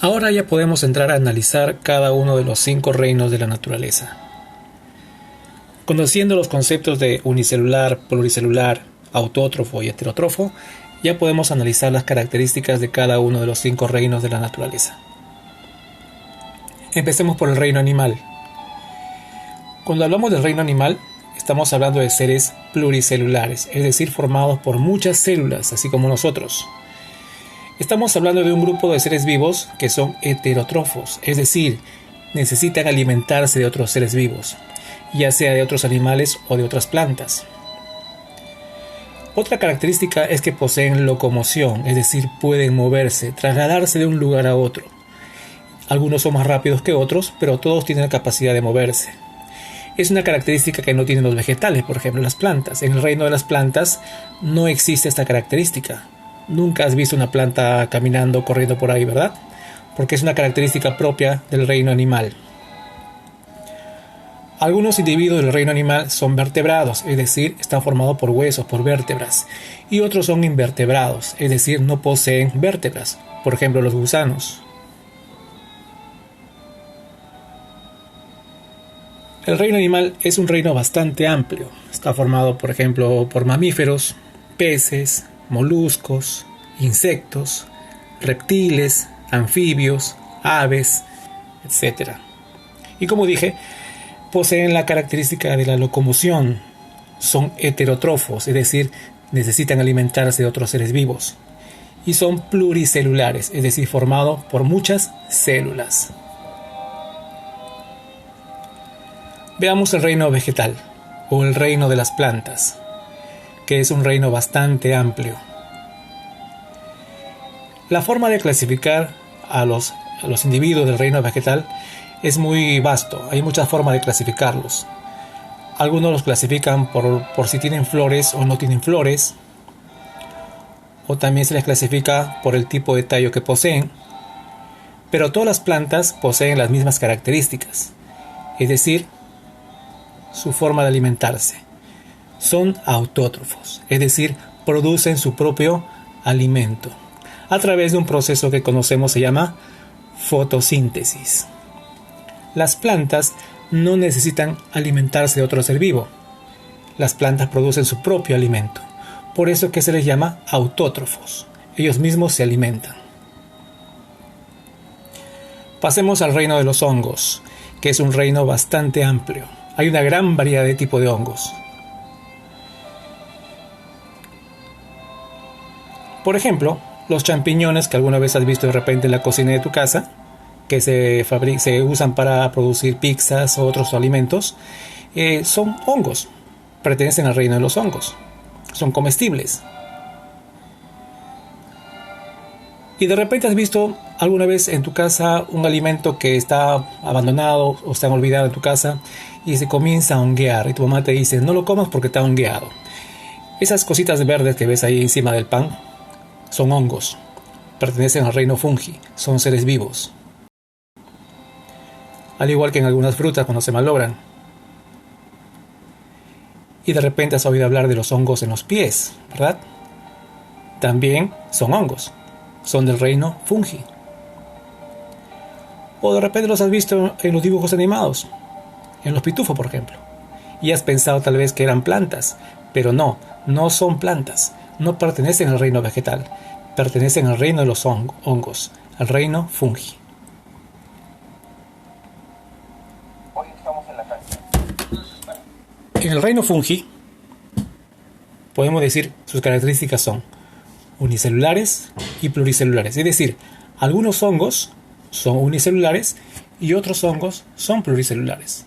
Ahora ya podemos entrar a analizar cada uno de los 5 reinos de la naturaleza. Conociendo los conceptos de unicelular, pluricelular, autótrofo y heterótrofo, ya podemos analizar las características de cada uno de los 5 reinos de la naturaleza. Empecemos por el reino animal. Cuando hablamos del reino animal, estamos hablando de seres pluricelulares, es decir, formados por muchas células, así como nosotros. Estamos hablando de un grupo de seres vivos que son heterótrofos, es decir, necesitan alimentarse de otros seres vivos, ya sea de otros animales o de otras plantas. Otra característica es que poseen locomoción, es decir, pueden moverse, trasladarse de un lugar a otro. Algunos son más rápidos que otros, pero todos tienen la capacidad de moverse. Es una característica que no tienen los vegetales, por ejemplo, las plantas. En el reino de las plantas no existe esta característica. Nunca has visto una planta caminando, corriendo por ahí, ¿verdad? Porque es una característica propia del reino animal. Algunos individuos del reino animal son vertebrados, es decir, están formados por huesos, por vértebras. Y otros son invertebrados, es decir, no poseen vértebras. Por ejemplo, los gusanos. El reino animal es un reino bastante amplio. Está formado, por ejemplo, por mamíferos, peces, moluscos, insectos, reptiles, anfibios, aves, etc. Y como dije, poseen la característica de la locomoción. Son heterótrofos, es decir, necesitan alimentarse de otros seres vivos. Y son pluricelulares, es decir, formados por muchas células. Veamos el reino vegetal, o el reino de las plantas, que es un reino bastante amplio. La forma de clasificar a los individuos del reino vegetal es muy vasto, hay muchas formas de clasificarlos. Algunos los clasifican por si tienen flores o no tienen flores, o también se les clasifica por el tipo de tallo que poseen, pero todas las plantas poseen las mismas características, es decir, su forma de alimentarse. Son autótrofos, es decir, producen su propio alimento a través de un proceso que conocemos se llama fotosíntesis. Las plantas no necesitan alimentarse de otro ser vivo. Las plantas producen su propio alimento, por eso que se les llama autótrofos. Ellos mismos se alimentan. Pasemos al reino de los hongos, que es un reino bastante amplio. Hay una gran variedad de tipos de hongos. Por ejemplo, los champiñones que alguna vez has visto de repente en la cocina de tu casa, que se usan para producir pizzas o otros alimentos, son hongos. Pertenecen al reino de los hongos. Son comestibles. Y de repente has visto alguna vez en tu casa un alimento que está abandonado o está olvidado en tu casa y se comienza a honguear y tu mamá te dice no lo comas porque está hongueado. Esas cositas verdes que ves ahí encima del pan son hongos, pertenecen al reino fungi, son seres vivos. Al igual que en algunas frutas cuando se malogran. Y de repente has oído hablar de los hongos en los pies, ¿verdad? También son hongos, son del reino fungi. O de repente los has visto en los dibujos animados, en los pitufos por ejemplo. Y has pensado tal vez que eran plantas, pero no son plantas. No pertenecen al reino vegetal, pertenecen al reino de los hongos, al reino fungi. Hoy estamos en la cancha. En el reino fungi, podemos decir sus características son unicelulares y pluricelulares. Es decir, algunos hongos son unicelulares y otros hongos son pluricelulares.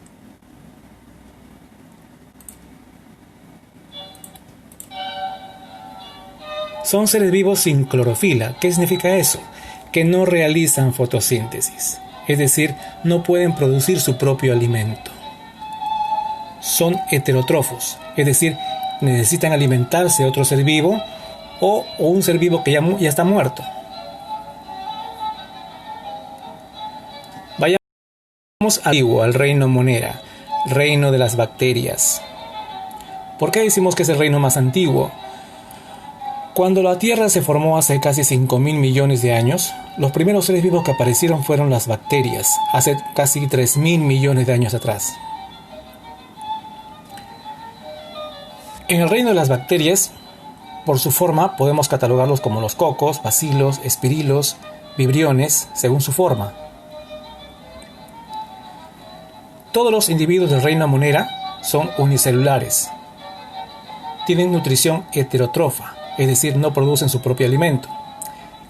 Son seres vivos sin clorofila. ¿Qué significa eso? Que no realizan fotosíntesis, es decir, no pueden producir su propio alimento. Son heterótrofos, es decir, necesitan alimentarse de otro ser vivo o un ser vivo que ya está muerto. Vayamos al reino Monera, reino de las bacterias. ¿Por qué decimos que es el reino más antiguo? Cuando la Tierra se formó hace casi 5.000 millones de años, los primeros seres vivos que aparecieron fueron las bacterias, hace casi 3.000 millones de años atrás. En el reino de las bacterias, por su forma, podemos catalogarlos como los cocos, bacilos, espirilos, vibriones, según su forma. Todos los individuos del reino Monera son unicelulares. Tienen nutrición heterotrofa, es decir, no producen su propio alimento.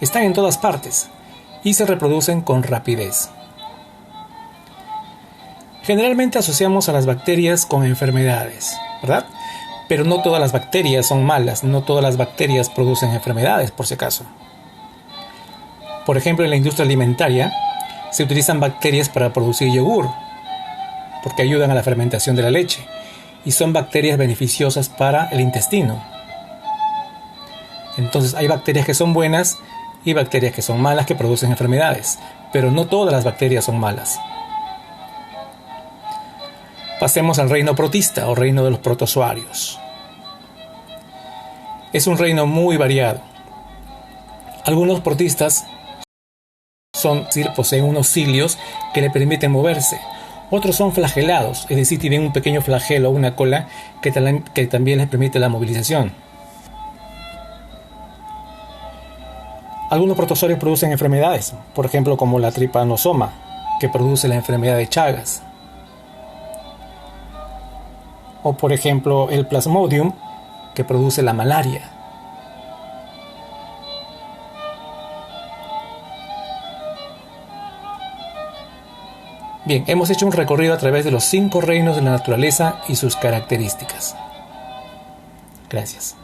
Están en todas partes y se reproducen con rapidez. Generalmente asociamos a las bacterias con enfermedades, ¿verdad? Pero no todas las bacterias son malas, no todas las bacterias producen enfermedades, por si acaso. Por ejemplo, en la industria alimentaria se utilizan bacterias para producir yogur, porque ayudan a la fermentación de la leche, y son bacterias beneficiosas para el intestino. Entonces hay bacterias que son buenas y bacterias que son malas que producen enfermedades, pero no todas las bacterias son malas. Pasemos al reino protista o reino de los protozoarios. Es un reino muy variado. Algunos protistas poseen unos cilios que le permiten moverse. Otros son flagelados, es decir, tienen un pequeño flagelo o una cola que también les permite la movilización. Algunos protozoarios producen enfermedades, por ejemplo como la trypanosoma, que produce la enfermedad de Chagas. O por ejemplo el Plasmodium, que produce la malaria. Bien, hemos hecho un recorrido a través de los 5 reinos de la naturaleza y sus características. Gracias.